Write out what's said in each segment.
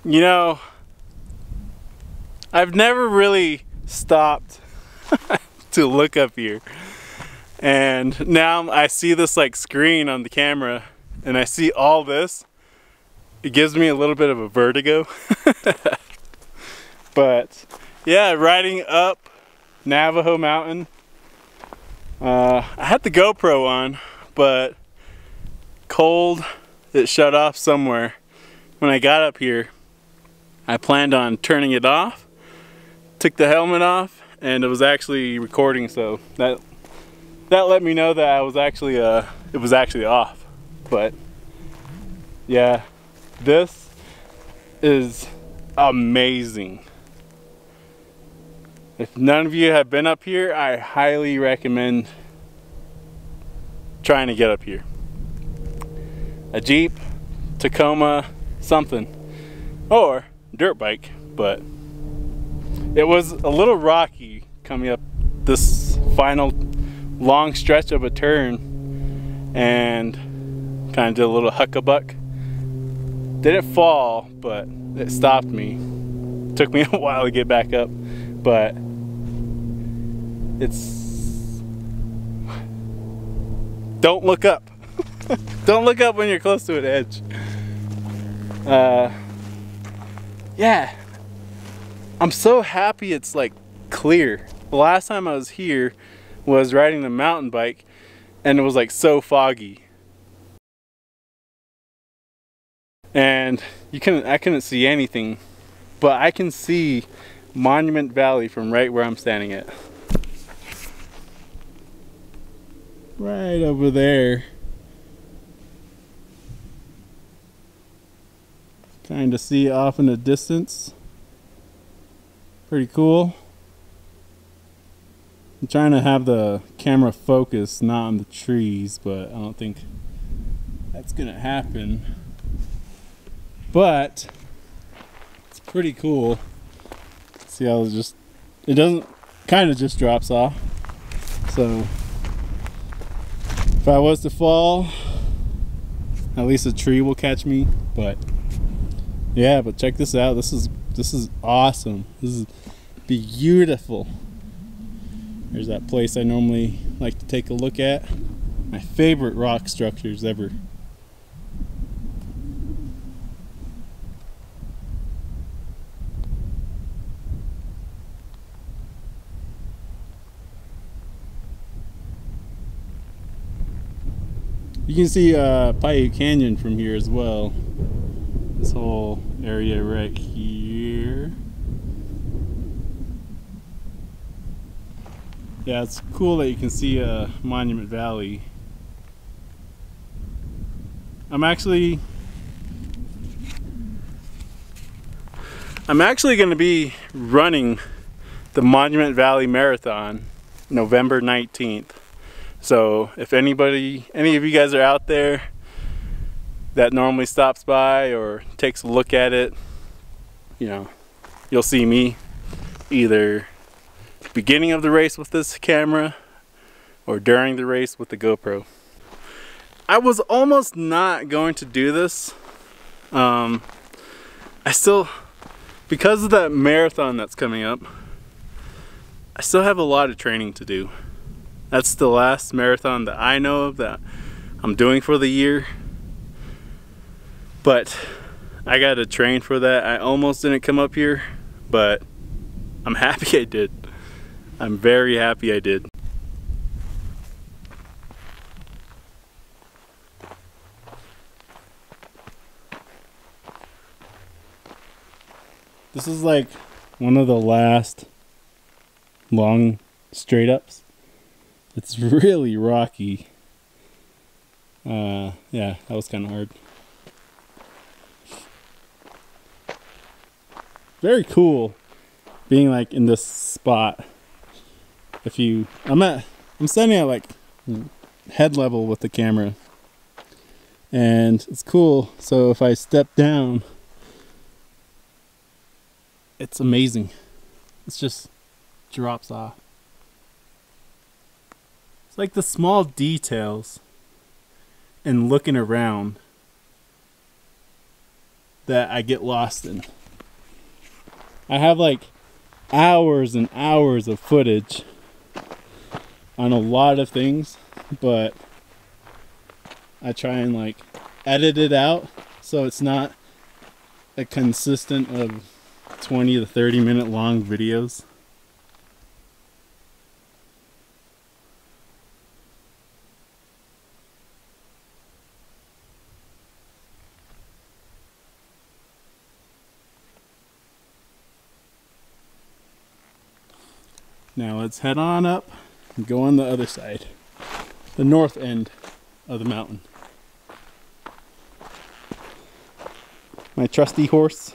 You know, I've never really stopped to look up here. And now I see this like screen on the camera and I see all this. It gives me a little bit of a vertigo. But yeah, riding up Navajo Mountain. I had the GoPro on, but cold, it shut off somewhere. When I got up here, I planned on turning it off, took the helmet off, and it was actually recording, so that let me know that I was actually it was actually off. But yeah, this is amazing. If none of you have been up here, I highly recommend trying to get up here. A Jeep, Tacoma, something, or dirt bike. But it was a little rocky coming up this final long stretch of a turn, and kind of did a little huckabuck. Didn't fall, but it stopped me. Took me a while to get back up, but don't look up. Don't look up when you're close to an edge. Yeah, I'm so happy it's like clear. The last time I was here was riding the mountain bike and it was like so foggy. And I couldn't see anything, but I can see Monument Valley from right where I'm standing at. Right over there. Kind of see off in the distance. Pretty cool. I'm trying to have the camera focus not on the trees, but I don't think that's gonna happen. But it's pretty cool. See how it doesn't, kind of just drops off. So if I was to fall, at least a tree will catch me. But yeah, but check this out. This is awesome. This is beautiful. There's that place I normally like to take a look at. My favorite rock structures ever. You can see Paiute Canyon from here as well. This whole area right here. Yeah, it's cool that you can see Monument Valley. I'm actually going to be running the Monument Valley Marathon November 19th. So if any of you guys are out there that normally stops by or takes a look at it, you know, you'll see me either beginning of the race with this camera or during the race with the GoPro. I was almost not going to do this. I still, because of that marathon that's coming up, I still have a lot of training to do. That's the last marathon that I know of that I'm doing for the year. But I got to train for that. I almost didn't come up here, but I'm happy I did. I'm very happy I did. This is like one of the last long straight ups. It's really rocky. Yeah, that was kind of hard. Very cool being like in this spot. I'm standing at like head level with the camera, and it's cool. So if I step down, it's amazing. It's just drops off. It's like the small details and looking around that I get lost in. I have like hours and hours of footage on a lot of things, but I try and like edit it out so it's not a consistent of 20 to 30 minute long videos. Now let's head on up and go on the other side, the north end of the mountain. My trusty horse.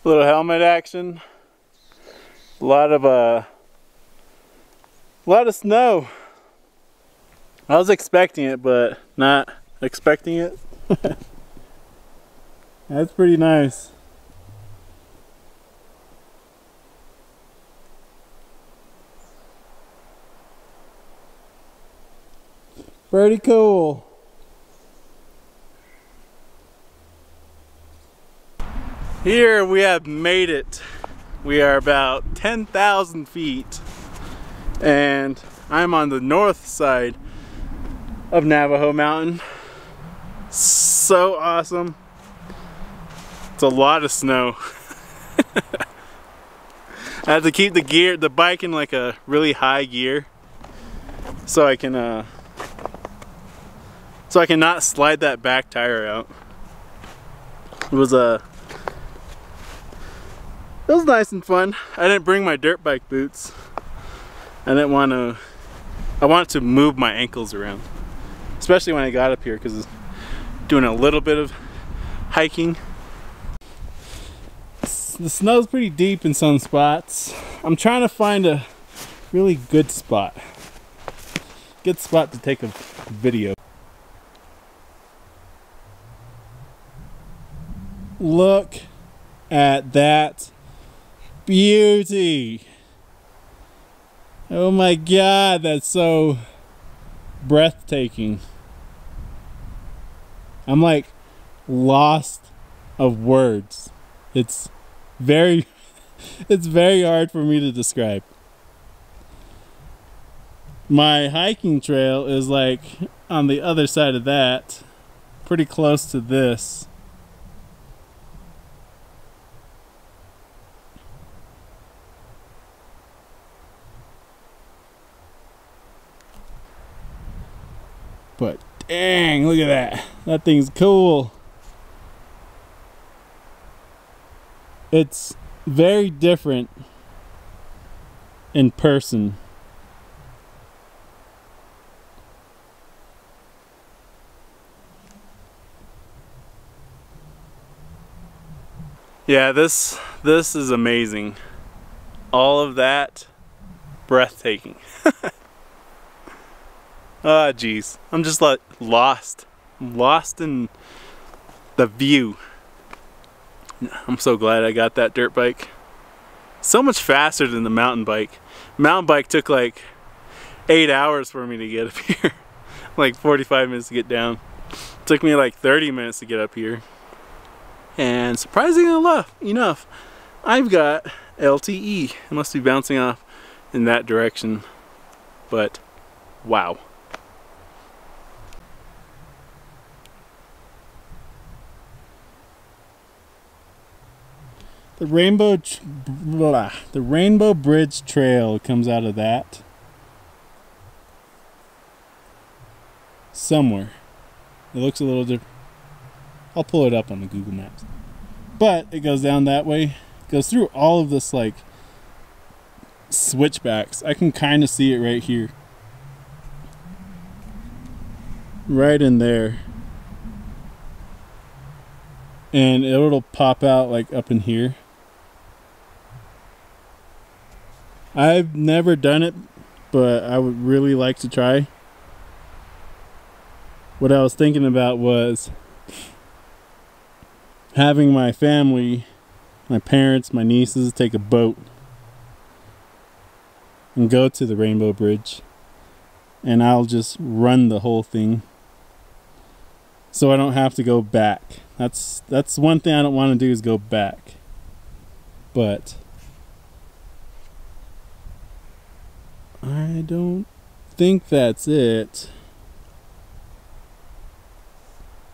Little helmet action. A lot of snow. I was expecting it, but not expecting it. That's pretty nice. Pretty cool. Here we have made it. We are about 10,000 feet and I'm on the north side of Navajo Mountain. So awesome. It's a lot of snow. I have to keep the bike in like a really high gear so I can not slide that back tire out. It was nice and fun. I didn't bring my dirt bike boots. I wanted to move my ankles around, especially when I got up here because doing a little bit of hiking. The snow's pretty deep in some spots. I'm trying to find a really good spot to take a video. Look at that beauty. Oh my God, that's so breathtaking. I'm like lost of words. It's very hard for me to describe. My hiking trail is like on the other side of that, pretty close to this. But dang, look at that. That thing's cool. It's very different in person. Yeah, this is amazing. All of that, breathtaking. Ah, geez. I'm just like lost. I'm lost in the view. I'm so glad I got that dirt bike. So much faster than the mountain bike. Mountain bike took like 8 hours for me to get up here. Like 45 minutes to get down. It took me like 30 minutes to get up here. And surprisingly enough, I've got LTE. It must be bouncing off in that direction. But wow. The Rainbow Bridge Trail comes out of that. Somewhere. It looks a little different. I'll pull it up on the Google Maps. But it goes down that way. It goes through all of this like switchbacks. I can kind of see it right here. Right in there. And it'll pop out like up in here. I've never done it, but I would really like to try. What I was thinking about was having my family, my parents, my nieces, take a boat and go to the Rainbow Bridge, and I'll just run the whole thing so I don't have to go back. That's one thing I don't want to do, is go back. But I don't think that's it.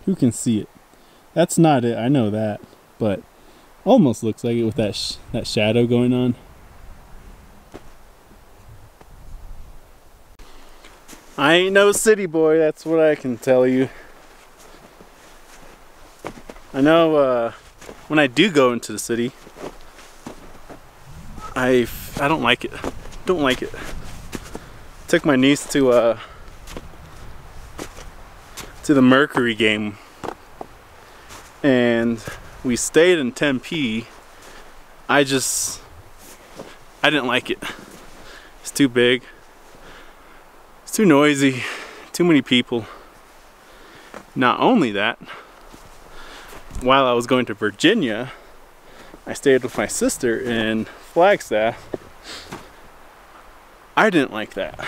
Who can see it? That's not it, I know that, but almost looks like it with that shadow going on. I ain't no city boy, that's what I can tell you. I know when I do go into the city, I don't like it. Don't like it. Took my niece to the Mercury game, and we stayed in Tempe. I didn't like it. It's too big. It's too noisy. Too many people. Not only that, while I was going to Virginia, I stayed with my sister in Flagstaff. I didn't like that.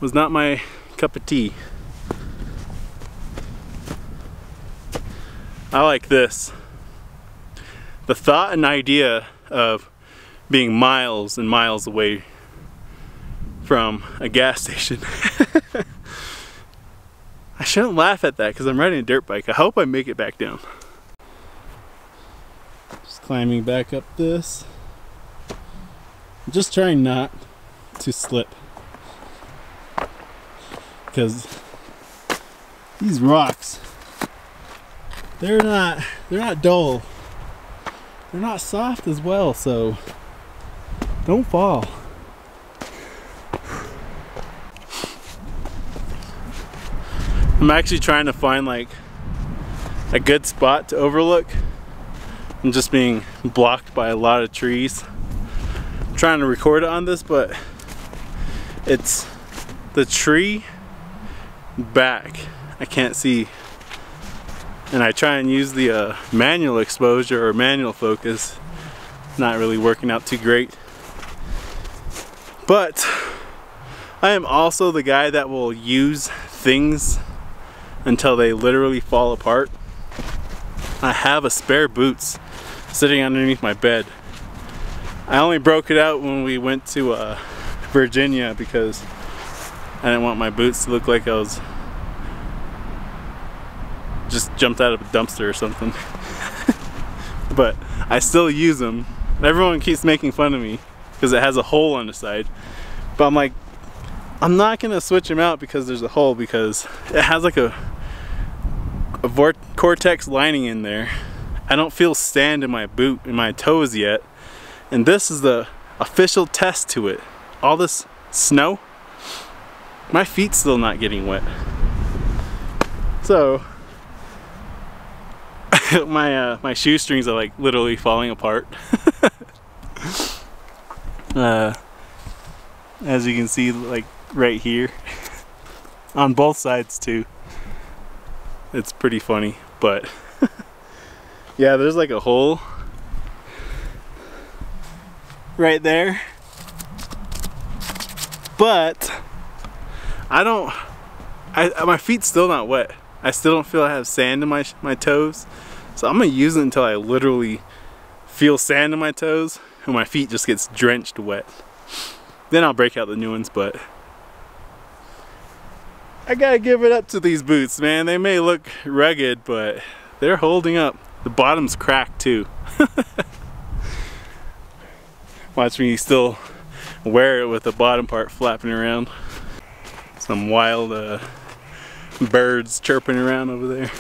Was not my cup of tea. I like this. The thought and idea of being miles and miles away from a gas station. I shouldn't laugh at that because I'm riding a dirt bike. I hope I make it back down. Just climbing back up this. I'm just trying not to slip, because these rocks, they're not dull. They're not soft as well, so don't fall. I'm actually trying to find like a good spot to overlook. I'm just being blocked by a lot of trees. I'm trying to record it on this, but it's the tree back I can't see, and I try and use the manual exposure or manual focus. Not really working out too great. But I am also the guy that will use things until they literally fall apart. I have a spare boots sitting underneath my bed. I only broke it out when we went to Virginia because I didn't want my boots to look like I was just jumped out of a dumpster or something. But I still use them. Everyone keeps making fun of me because it has a hole on the side. But I'm like, I'm not gonna switch them out because there's a hole, because it has like a Cortex lining in there. I don't feel sand in my boot, in my toes yet. And this is the official test to it. All this snow, my feet's still not getting wet. So my shoestrings are like literally falling apart. As you can see, like right here, on both sides too. It's pretty funny, but yeah, there's like a hole right there. But my feet's still not wet. I still don't feel I have sand in my toes. So I'm gonna use it until I literally feel sand in my toes and my feet just gets drenched wet. Then I'll break out the new ones, but I gotta give it up to these boots, man. They may look rugged, but they're holding up. The bottom's cracked too. Watch me still wear it with the bottom part flapping around. Some wild birds chirping around over there.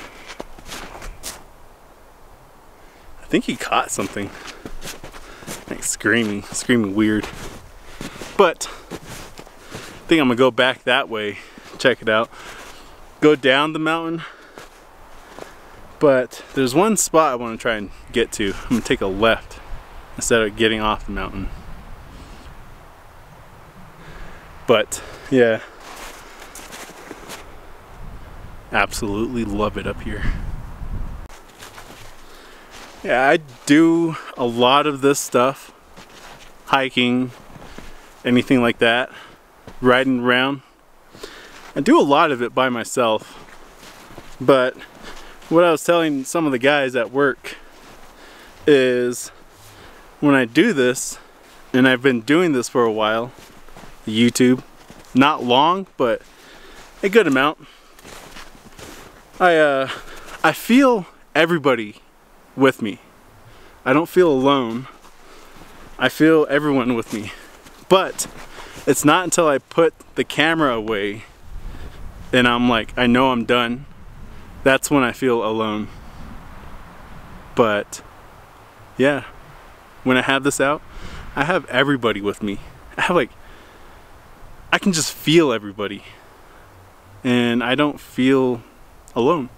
I think he caught something. Like screaming weird. But I think I'm gonna go back that way, check it out. Go down the mountain. But there's one spot I want to try and get to. I'm gonna take a left instead of getting off the mountain. But yeah, absolutely love it up here. Yeah, I do a lot of this stuff, hiking, anything like that, riding around. I do a lot of it by myself, but what I was telling some of the guys at work is when I do this, and I've been doing this for a while, YouTube, not long, but a good amount, I feel everybody with me. I don't feel alone. I feel everyone with me. But it's not until I put the camera away and I'm like, I know I'm done, that's when I feel alone. But yeah, when I have this out, I have everybody with me. I can just feel everybody and I don't feel alone.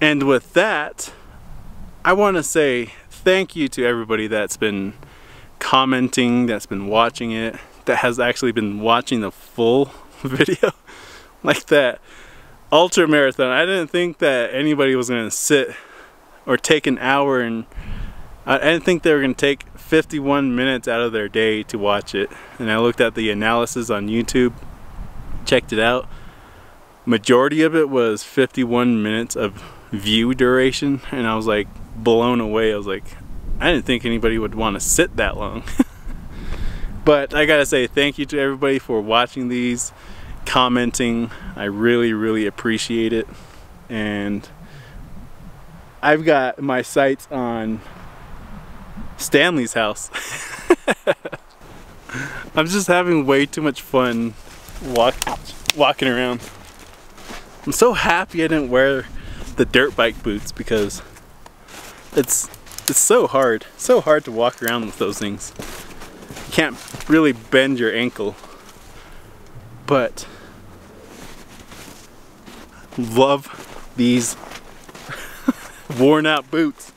And with that, I want to say thank you to everybody that's been commenting, that's been watching it, that has actually been watching the full video. Like that ultra marathon, I didn't think that anybody was going to sit or take an hour, and I didn't think they were going to take 51 minutes out of their day to watch it. And I looked at the analysis on YouTube, checked it out. Majority of it was 51 minutes of view duration, and I was like blown away. I was like, I didn't think anybody would want to sit that long. But I gotta say thank you to everybody for watching these, commenting. I really appreciate it. And I've got my sights on Stanley's house. I'm just having way too much fun walking around. I'm so happy I didn't wear the dirt bike boots because it's so hard to walk around with those things. You can't really bend your ankle, but love these worn out boots.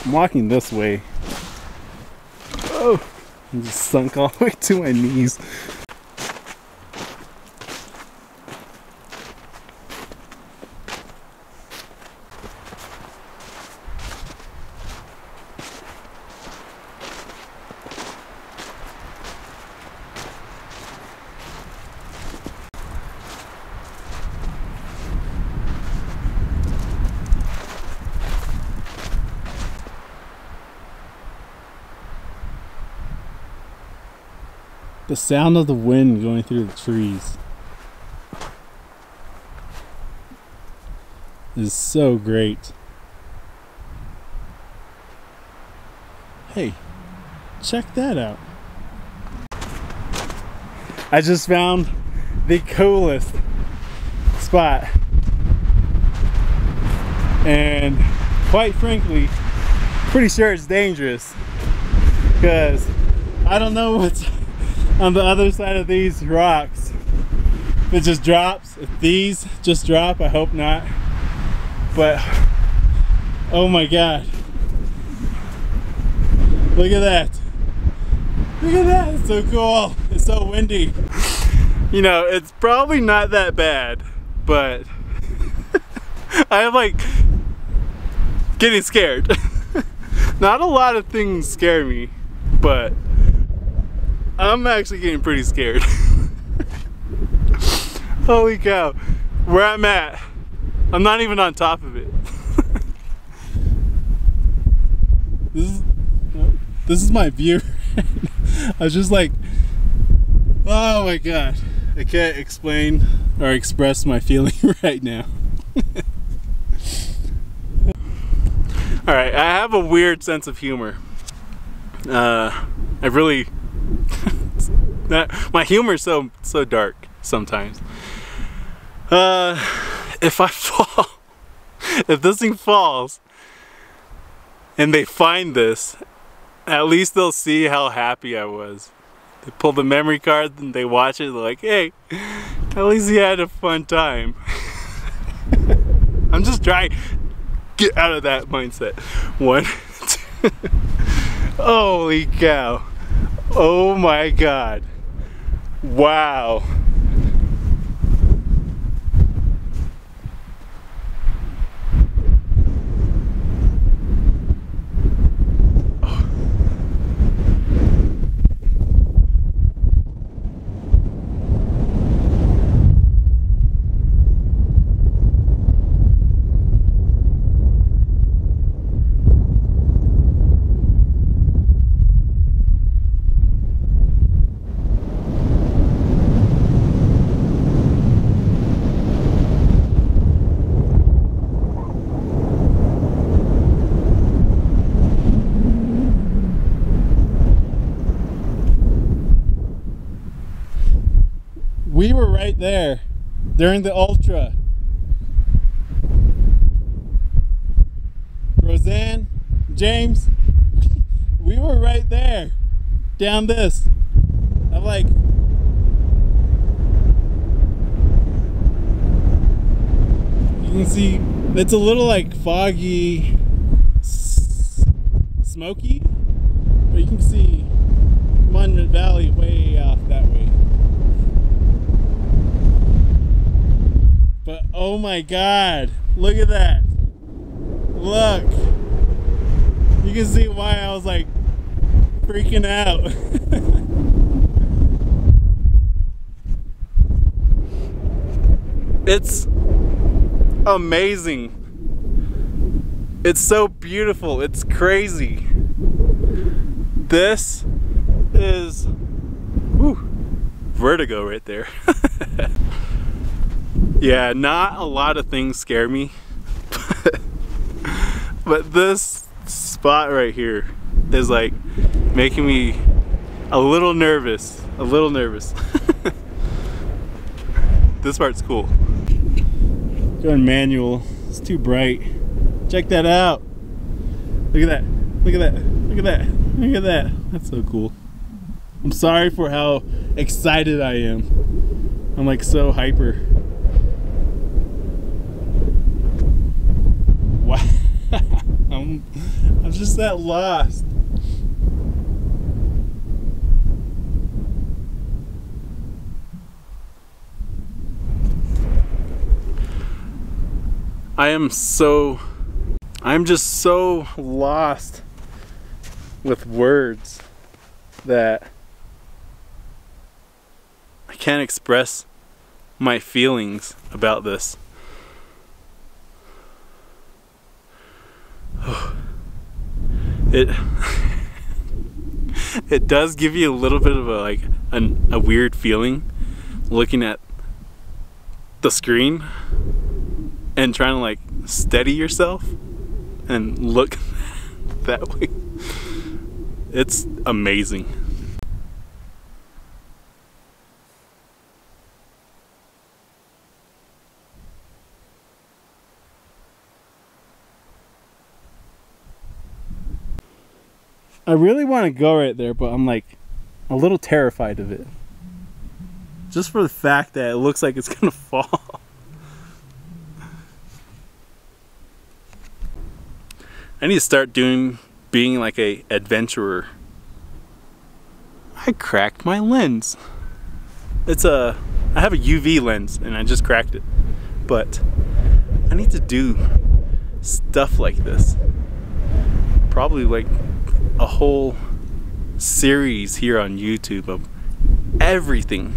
I'm walking this way. Oh, I'm just sunk all the way to my knees. The sound of the wind going through the trees is so great. Hey, check that out. I just found the coolest spot, and quite frankly, pretty sure it's dangerous because I don't know what's on the other side of these rocks. If it just drops, if these just drop, I hope not, but oh my god, look at that, look at that, it's so cool, it's so windy. You know, it's probably not that bad, but I'm like getting scared. Not a lot of things scare me, but I'm actually getting pretty scared. Holy cow, where I'm at, I'm not even on top of it. This is my view. I was just like, oh my god, I can't explain or express my feeling right now. Alright, I have a weird sense of humor. I really my humor is so dark sometimes. If I fall, if this thing falls and they find this, at least they'll see how happy I was. They pull the memory card and they watch it, they're like, hey, at least he had a fun time. I'm just trying to get out of that mindset. 1, 2. Holy cow. Oh my god. Wow. We were right there during the ultra. Roseanne, James, we were right there down this. I'm like, you can see it's a little like foggy, smoky, but you can see Monument Valley way off that way. But oh my god, look at that. Look. You can see why I was like freaking out. It's amazing. It's so beautiful. It's crazy. This is vertigo right there. Yeah, not a lot of things scare me, but this spot right here is like making me a little nervous, This part's cool. Going manual, it's too bright. Check that out. Look at that, look at that, look at that, look at that. That's so cool. I'm sorry for how excited I am. I'm like so hyper. Wow. I'm just that lost. I'm just so lost with words that I can't express my feelings about this. It does give you a little bit of a weird feeling looking at the screen and trying to like steady yourself and look that way. It's amazing. I really want to go right there, but I'm like a little terrified of it. Just for the fact that it looks like it's gonna fall. I need to start being like a adventurer. I cracked my lens. I have a UV lens and I just cracked it. But I need to do stuff like this. Probably like a whole series here on YouTube of everything.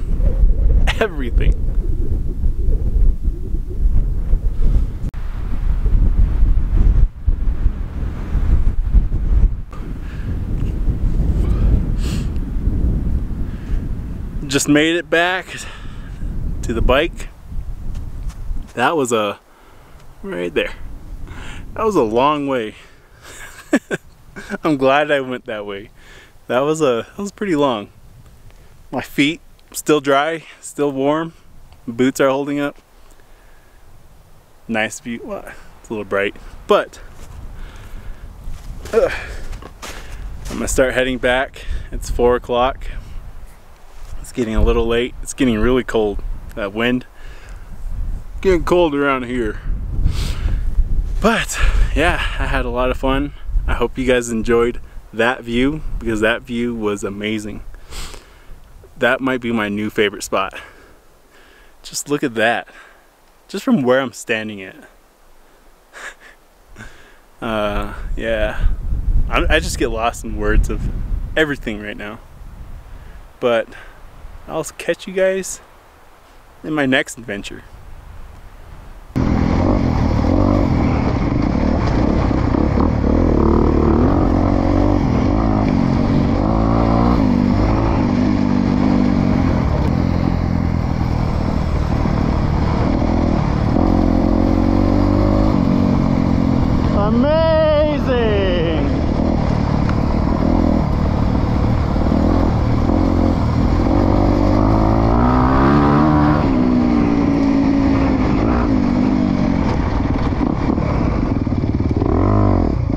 Just made it back to the bike. That was right there. That was a long way. I'm glad I went that way. That was pretty long. My feet still dry, still warm. Boots are holding up. Nice view. Well, it's a little bright, but I'm gonna start heading back. It's 4 o'clock. It's getting a little late. It's getting really cold. That wind. Getting cold around here. But yeah, I had a lot of fun. I hope you guys enjoyed that view, because that view was amazing. That might be my new favorite spot. Just look at that. Just from where I'm standing at. Yeah. I just get lost in words of everything right now. But I'll catch you guys in my next adventure. Amazing!